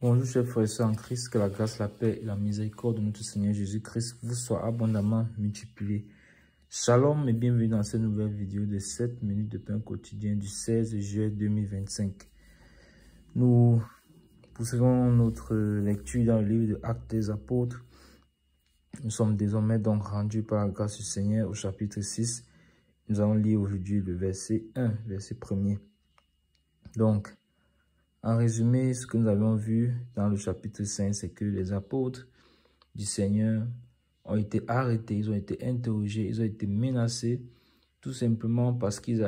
Bonjour chers frères et sœurs en Christ, que la grâce, la paix et la miséricorde de notre Seigneur Jésus-Christ vous soient abondamment multipliées. Shalom et bienvenue dans cette nouvelle vidéo de 7 minutes de pain quotidien du 16 juillet 2025. Nous poursuivons notre lecture dans le livre de Actes des Apôtres. Nous sommes désormais donc rendus par la grâce du Seigneur au chapitre 6. Nous allons lire aujourd'hui le verset 1, verset 1er. Donc, en résumé, ce que nous avons vu dans le chapitre 5, c'est que les apôtres du Seigneur ont été arrêtés, ils ont été interrogés, ils ont été menacés, tout simplement parce qu'ils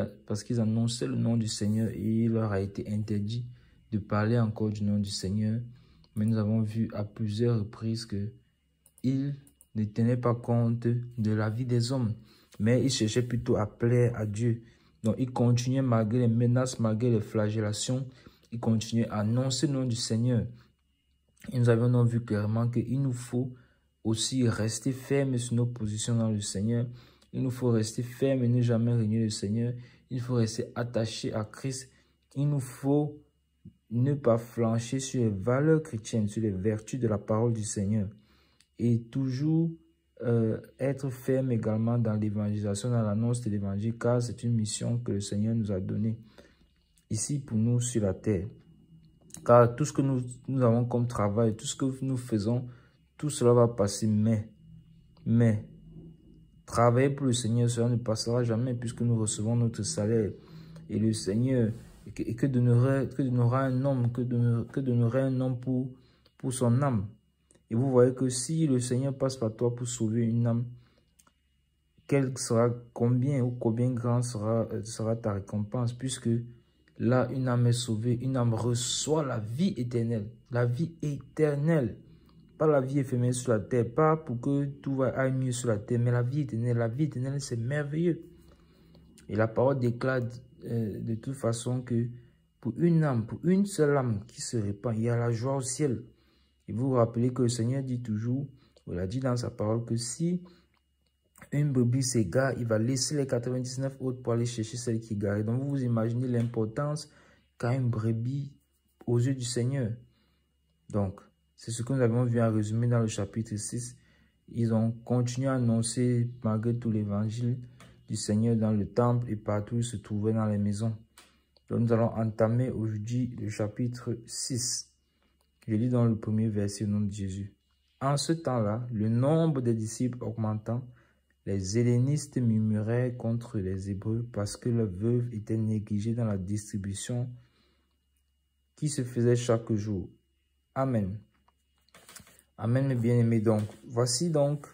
annonçaient le nom du Seigneur et il leur a été interdit de parler encore du nom du Seigneur. Mais nous avons vu à plusieurs reprises qu'ils ne tenaient pas compte de la vie des hommes, mais ils cherchaient plutôt à plaire à Dieu. Donc ils continuaient malgré les menaces, malgré les flagellations, ils continuaient à annoncer le nom du Seigneur. Et nous avions donc vu clairement qu'il nous faut aussi rester fermes sur nos positions dans le Seigneur. Il nous faut rester fermes et ne jamais régner le Seigneur. Il faut rester attaché à Christ. Il nous faut ne pas flancher sur les valeurs chrétiennes, sur les vertus de la parole du Seigneur. Et toujours être ferme également dans l'évangélisation, dans l'annonce de l'évangile, car c'est une mission que le Seigneur nous a donnée ici pour nous sur la terre. Car tout ce que nous avons comme travail, tout ce que nous faisons, tout cela va passer, mais travailler pour le Seigneur, cela ne passera jamais puisque nous recevons notre salaire. Et le Seigneur, que donnera un homme, que donnerait un homme pour son âme. Et vous voyez que si le Seigneur passe par toi pour sauver une âme, combien grand sera ta récompense, puisque là, une âme est sauvée, une âme reçoit la vie éternelle. La vie éternelle. Pas la vie éphémère sur la terre, pas pour que tout aille mieux sur la terre, mais la vie éternelle. La vie éternelle, c'est merveilleux. Et la parole déclare de toute façon que pour une âme, pour une seule âme qui se répand, il y a la joie au ciel. Et vous vous rappelez que le Seigneur dit toujours, il a dit dans sa parole que si une brebis s'égare, il va laisser les 99 autres pour aller chercher celle qui est garée. Donc vous vous imaginez l'importance qu'a une brebis aux yeux du Seigneur. Donc, c'est ce que nous avons vu en résumé dans le chapitre 6. Ils ont continué à annoncer malgré tout l'évangile du Seigneur dans le temple et partout où ils se trouvaient dans les maisons. Donc nous allons entamer aujourd'hui le chapitre 6. Je lis dans le premier verset au nom de Jésus. En ce temps-là, le nombre des disciples augmentant, les hellénistes murmuraient contre les Hébreux parce que leurs veuves étaient négligées dans la distribution qui se faisait chaque jour. Amen. Amen, mes bien-aimés. Donc, voici donc,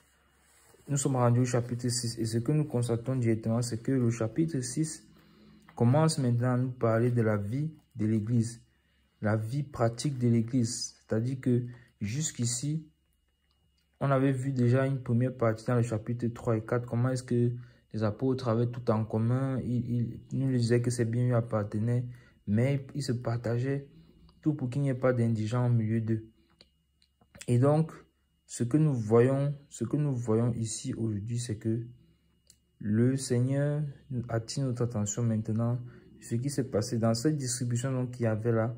nous sommes rendus au chapitre 6. Et ce que nous constatons directement, c'est que le chapitre 6 commence maintenant à nous parler de la vie de l'Église. La vie pratique de l'Église. C'est-à-dire que jusqu'ici, on avait vu déjà une première partie dans le chapitre 3 et 4, comment est-ce que les apôtres avaient tout en commun. Ils nous disaient que ces biens lui appartenaient, mais ils se partageaient tout pour qu'il n'y ait pas d'indigents au milieu d'eux. Et donc, ce que nous voyons ici aujourd'hui, c'est que le Seigneur attire notre attention maintenant sur ce qui s'est passé dans cette distribution qu'il y avait là.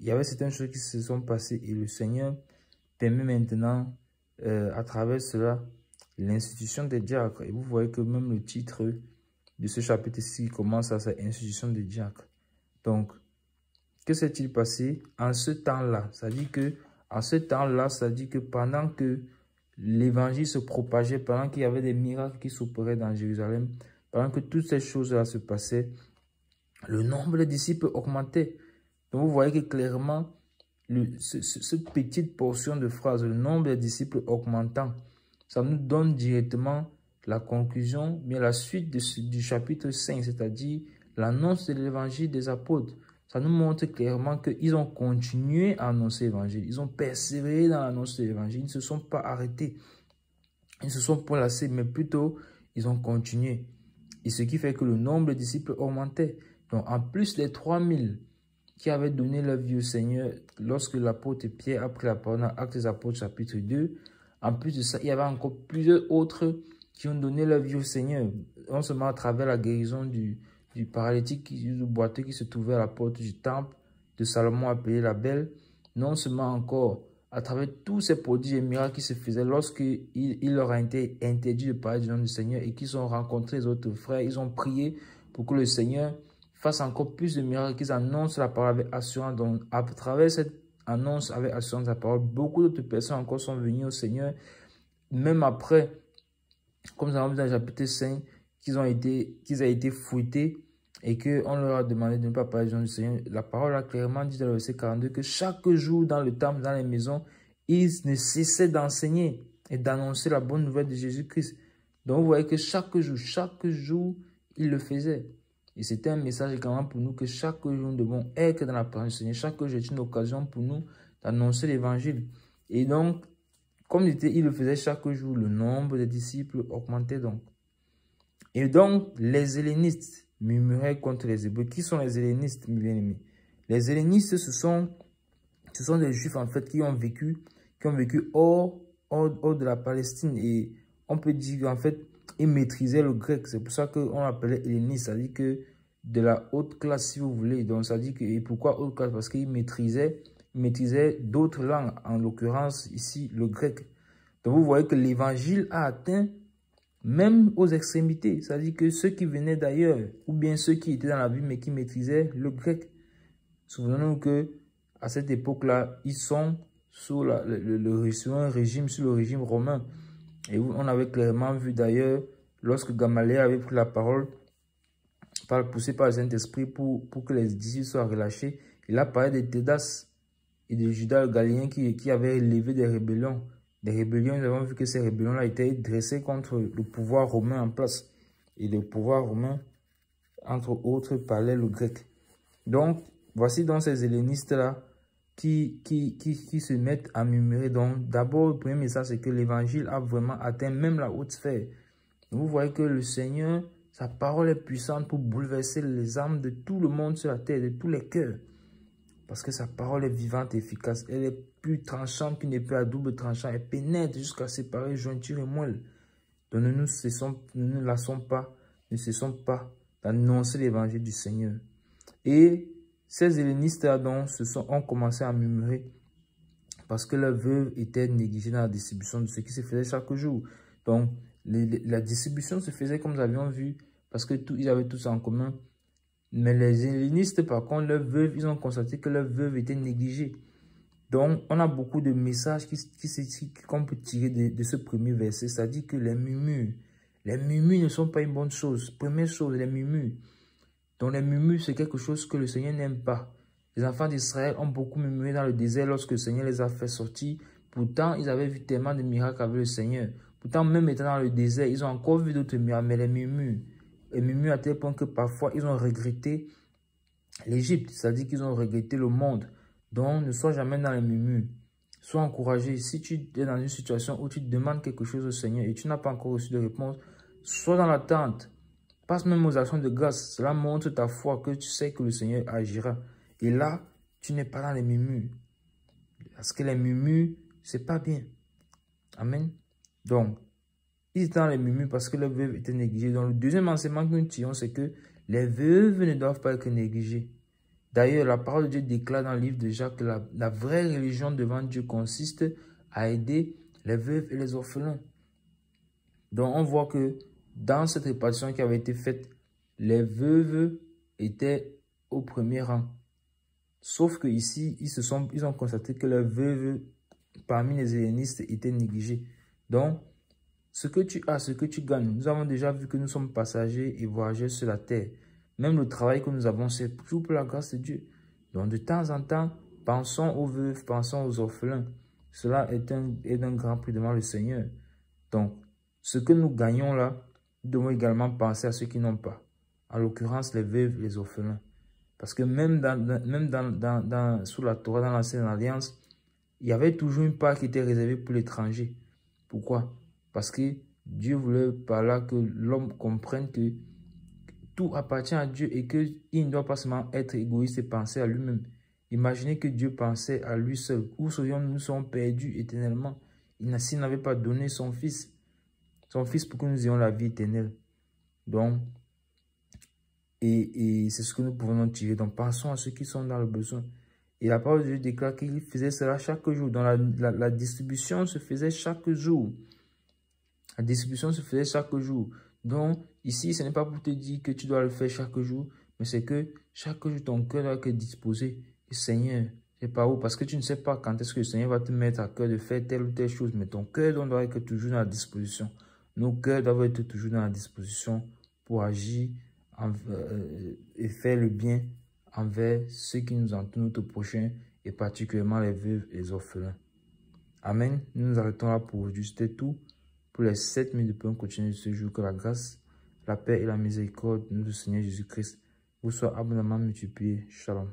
Il y avait certaines choses qui se sont passées et le Seigneur permet maintenant à travers cela, l'institution des diacres. Et vous voyez que même le titre de ce chapitre-ci commence à cette institution des diacres. Donc, que s'est-il passé en ce temps-là? C'est-à-dire que pendant que l'évangile se propageait, pendant qu'il y avait des miracles qui s'opéraient dans Jérusalem, pendant que toutes ces choses-là se passaient, le nombre de disciples augmentait. Donc, vous voyez que clairement, cette petite portion de phrase, le nombre de disciples augmentant, ça nous donne directement la conclusion, mais la suite du chapitre 5, c'est-à-dire l'annonce de l'évangile des apôtres. Ça nous montre clairement qu'ils ont continué à annoncer l'évangile. Ils ont persévéré dans l'annonce de l'évangile. Ils ne se sont pas arrêtés. Ils ne se sont pas lassés, mais plutôt, ils ont continué. Et ce qui fait que le nombre de disciples augmentait. Donc, en plus des 3000 qui avaient donné leur vie au Seigneur lorsque l'apôtre Pierre a pris la parole dans Actes des Apôtres chapitre 2. En plus de ça, il y avait encore plusieurs autres qui ont donné leur vie au Seigneur. Non seulement à travers la guérison du paralytique, du boiteux qui se trouvait à la porte du temple de Salomon appelé la Belle, non seulement encore à travers tous ces prodiges et miracles qui se faisaient lorsqu'il leur a été interdit de parler du nom du Seigneur et qu'ils ont rencontré les autres frères, ils ont prié pour que le Seigneur fasse encore plus de miracles, qu'ils annoncent la parole avec assurance. Donc, à travers cette annonce avec assurance de la parole, beaucoup d'autres personnes encore sont venues au Seigneur, même après, comme nous avons vu dans le chapitre 5, qu'ils ont été fouettés et qu'on leur a demandé de ne pas parler du nom du Seigneur. La parole a clairement dit dans le verset 42 que chaque jour dans le temple, dans les maisons, ils ne cessaient d'enseigner et d'annoncer la bonne nouvelle de Jésus-Christ. Donc vous voyez que chaque jour, ils le faisaient. Et c'était un message également pour nous que chaque jour, nous devons être dans la présence du Seigneur. Chaque jour est une occasion pour nous d'annoncer l'évangile. Et donc, comme il le faisait chaque jour, le nombre de disciples augmentait donc. Et donc, les hellénistes murmuraient contre les Hébreux. Qui sont les hellénistes, mes bien-aimés? Les hellénistes, ce sont des Juifs, en fait, qui ont vécu hors de la Palestine. Et on peut dire qu'en fait, ils maîtrisaient le grec. C'est pour ça qu'on l'appelait helléniste. C'est-à-dire que de la haute classe, si vous voulez. Donc, ça dit que, et pourquoi haute classe? Parce qu'ils maîtrisaient d'autres langues, en l'occurrence, ici, le grec. Donc, vous voyez que l'évangile a atteint même aux extrémités, c'est-à-dire que ceux qui venaient d'ailleurs, ou bien ceux qui étaient dans la ville mais qui maîtrisaient le grec. Souvenons-nous que à cette époque-là, ils sont sous sur un régime, sur le régime romain. Et on avait clairement vu d'ailleurs, lorsque Gamaliel avait pris la parole, poussé par le Saint-Esprit pour que les disciples soient relâchés, il a parlé de Theudas et de Judas le Galiléen qui avaient élevé des rébellions. Des rébellions, nous avons vu que ces rébellions-là étaient dressées contre le pouvoir romain en place. Et le pouvoir romain, entre autres, parlait le grec. Donc, voici donc ces hellénistes-là qui se mettent à murmurer. Donc, d'abord, le premier message, c'est que l'évangile a vraiment atteint même la haute sphère. Vous voyez que le Seigneur, sa parole est puissante pour bouleverser les âmes de tout le monde sur la terre, de tous les cœurs. Parce que sa parole est vivante et efficace. Elle est plus tranchante qu'une épée à double tranchant. Elle pénètre jusqu'à séparer jointure et moelle. Donc ne cessons pas d'annoncer l'évangile du Seigneur. Et ces hellénistes-là ont commencé à murmurer parce que leurs veuves étaient négligées dans la distribution de ce qui se faisait chaque jour. Donc la distribution se faisait comme nous avions vu parce que ils avaient tous en commun. Mais les hellénistes, par contre, leurs veuves, ils ont constaté que leurs veuves étaient négligées. Donc, on a beaucoup de messages qu'on peut tirer de ce premier verset. C'est-à-dire que les murmures ne sont pas une bonne chose. Première chose, les murmures. Donc, les murmures, c'est quelque chose que le Seigneur n'aime pas. Les enfants d'Israël ont beaucoup murmuré dans le désert lorsque le Seigneur les a fait sortir. Pourtant, ils avaient vu tellement de miracles avec le Seigneur. Pourtant, même étant dans le désert, ils ont encore vu d'autres miracles, mais les murmures. Les murmures à tel point que parfois, ils ont regretté l'Égypte, c'est-à-dire qu'ils ont regretté le monde. Donc, ne sois jamais dans les murmures. Sois encouragé. Si tu es dans une situation où tu demandes quelque chose au Seigneur et tu n'as pas encore reçu de réponse, sois dans l'attente. Passe même aux actions de grâce. Cela montre ta foi que tu sais que le Seigneur agira. Et là, tu n'es pas dans les murmures. Parce que les murmures, c'est pas bien. Amen. Donc, ils étaient dans les murmures parce que leurs veuves étaient négligées. Donc, le deuxième enseignement que nous tirons, c'est que les veuves ne doivent pas être négligées. D'ailleurs, la parole de Dieu déclare dans le livre de Jacques que la vraie religion devant Dieu consiste à aider les veuves et les orphelins. Donc, on voit que dans cette répartition qui avait été faite, les veuves étaient au premier rang. Sauf que ici, ils ont constaté que les veuves parmi les hellénistes étaient négligées. Donc, ce que tu as, ce que tu gagnes, nous avons déjà vu que nous sommes passagers et voyageurs sur la terre. Même le travail que nous avons, c'est tout pour la grâce de Dieu. Donc, de temps en temps, pensons aux veuves, pensons aux orphelins. Cela est un grand prix devant le Seigneur. Donc, ce que nous gagnons là, nous devons également penser à ceux qui n'ont pas. En l'occurrence, les veuves et les orphelins. Parce que même sous la Torah, dans l'Ancienne Alliance, il y avait toujours une part qui était réservée pour l'étranger. Pourquoi? Parce que Dieu voulait par là que l'homme comprenne que tout appartient à Dieu et qu'il ne doit pas seulement être égoïste et penser à lui-même. Imaginez que Dieu pensait à lui seul. Où serions-nous? Nous serons perdus éternellement. S'il n'avait pas donné son Fils pour que nous ayons la vie éternelle. Donc, et c'est ce que nous pouvons en tirer. Donc, pensons à ceux qui sont dans le besoin. Et la parole de Dieu déclare qu'il faisait cela chaque jour. Donc la distribution se faisait chaque jour. La distribution se faisait chaque jour. Donc ici, ce n'est pas pour te dire que tu dois le faire chaque jour, mais c'est que chaque jour, ton cœur doit être disposé. Et Seigneur, c'est par où? Parce que tu ne sais pas quand est-ce que le Seigneur va te mettre à cœur de faire telle ou telle chose, mais ton cœur doit être toujours dans la disposition. Nos cœurs doivent être toujours dans la disposition pour agir et faire le bien envers ceux qui nous entourent, notre prochain, et particulièrement les veuves et les orphelins. Amen. Nous nous arrêtons là pour aujourd'hui. C'était tout pour les 7 minutes de pain continu de ce jour. Que la grâce, la paix et la miséricorde de notre Seigneur Jésus-Christ vous soient abondamment multipliées. Shalom.